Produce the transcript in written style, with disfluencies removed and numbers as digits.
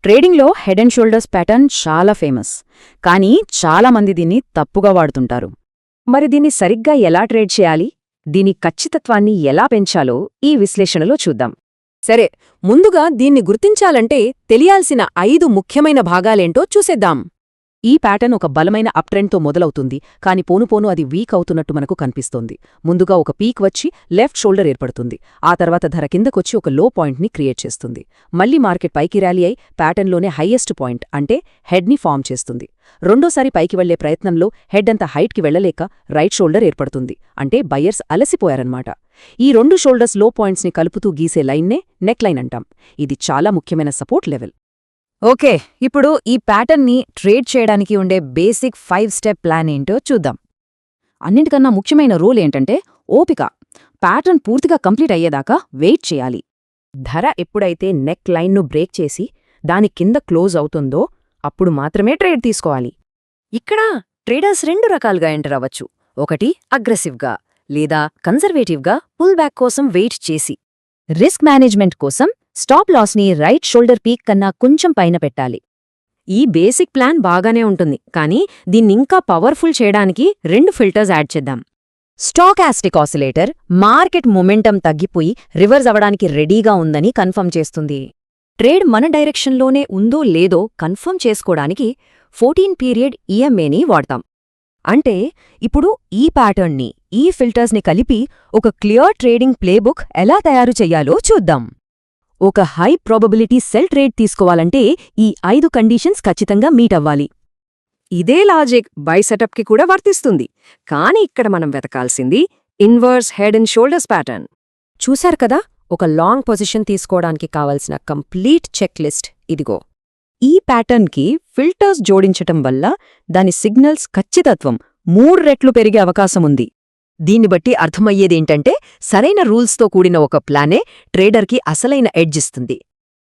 ట్రేడింగ్లో head and shoulders pattern చాలా famous, కానీ చాలామంది దీన్ని తప్పుగా వాడుతుంటారు. మరి దీన్ని సరిగ్గా ఎలా ట్రేడ్ చేయాలి, దీని ఖచ్చితత్వాన్ని ఎలా పెంచాలో ఈ విశ్లేషణలో చూద్దాం. సరే, ముందుగా దీన్ని గుర్తించాలంటే తెలియాల్సిన 5 ముఖ్యమైన భాగాలేంటో చూసేద్దాం. ఈ ప్యాటర్న్ ఒక బలమైన అప్ ట్రెండ్తో మొదలవుతుంది, కాని పోను అది వీక్ అవుతున్నట్టు మనకు కనిపిస్తోంది. ముందుగా ఒక పీక్ వచ్చి లెఫ్ట్ షోల్డర్ ఏర్పడుతుంది, ఆ తర్వాత ధర కిందకొచ్చి ఒక లో పాయింట్ని క్రియేట్ చేస్తుంది. మళ్లీ మార్కెట్ పైకి ర్యాలీ అయి ప్యాటర్న్లోనే హైయెస్ట్ పాయింట్ అంటే హెడ్ని ఫామ్ చేస్తుంది. రెండోసారి పైకి వెళ్లే ప్రయత్నంలో హెడ్ అంత హైట్కి వెళ్లలేక రైట్ షోల్డర్ ఏర్పడుతుంది, అంటే బయ్యర్స్ అలసిపోయారన్నమాట. ఈ 2 షోల్డర్స్ లో పాయింట్స్ని కలుపుతూ గీసే లైన్నే నెక్ లైన్ అంటాం. ఇది చాలా ముఖ్యమైన సపోర్ట్ లెవెల్. ఓకే, ఇప్పుడు ఈ ప్యాటర్న్ని ట్రేడ్ చేయడానికి ఉండే బేసిక్ 5 స్టెప్ ప్లాన్ ఏంటో చూద్దాం. అన్నింటికన్నా ముఖ్యమైన రూల్ ఏంటంటే ఓపిక. ప్యాటర్న్ పూర్తిగా కంప్లీట్ అయ్యేదాకా వెయిట్ చేయాలి. ధర ఎప్పుడైతే నెక్ లైన్ను బ్రేక్ చేసి దాని కింద క్లోజ్ అవుతుందో అప్పుడు మాత్రమే ట్రేడ్ తీసుకోవాలి. ఇక్కడ ట్రేడర్స్ 2 రకాలుగా ఎంటర్ అవ్వచ్చు. ఒకటి అగ్రెసివ్గా లేదా కన్జర్వేటివ్గా పుల్ బ్యాక్ కోసం వెయిట్ చేసి. రిస్క్ మేనేజ్మెంట్ కోసం స్టాప్ లాస్ని రైట్ షోల్డర్ పీక్ కన్నా కొంచెం పైన పెట్టాలి. ఈ బేసిక్ ప్లాన్ బాగానే ఉంటుంది, కానీ దీన్నింకా పవర్ఫుల్ చేయడానికి 2 ఫిల్టర్స్ యాడ్ చేద్దాం. స్టాకాస్టిక్ ఆసిలేటర్ మార్కెట్ మొమెంటం తగ్గిపోయి రివర్స్ అవడానికి రెడీగా ఉందని కన్ఫర్మ్ చేస్తుంది. ట్రేడ్ మన డైరెక్షన్లోనే ఉందో లేదో కన్ఫర్మ్ చేసుకోవడానికి 14 పీరియడ్ ఈఎంఏని వాడతాం. అంటే ఇప్పుడు ఈ ప్యాటర్న్ని, ఈ ఫిల్టర్స్ని కలిపి ఒక క్లియర్ ట్రేడింగ్ ప్లేబుక్ ఎలా తయారు చెయ్యాలో చూద్దాం. ఒక హై ప్రాబబిలిటీ సెల్ ట్రేడ్ తీసుకోవాలంటే ఈ 5 కండీషన్స్ ఖచ్చితంగా మీట్ అవ్వాలి. ఇదే లాజిక్ బై సెటప్కి కూడా వర్తిస్తుంది, కానీ ఇక్కడ మనం వెతకాల్సింది inverse head and shoulders pattern. చూశారు కదా, ఒక లాంగ్ పొజిషన్ తీసుకోవడానికి కావలసిన కంప్లీట్ చెక్ లిస్ట్ ఇదిగో. ఈ ప్యాటర్న్కి ఫిల్టర్స్ జోడించటం వల్ల దాని సిగ్నల్స్ ఖచ్చితత్వం 3 రెట్లు పెరిగే అవకాశముంది. దీన్ని బట్టి అర్థమయ్యేదేంటంటే సరైన రూల్స్తో కూడిన ఒక ప్లానే ట్రేడర్కి అసలైన ఎడ్జ్ ఇస్తుంది.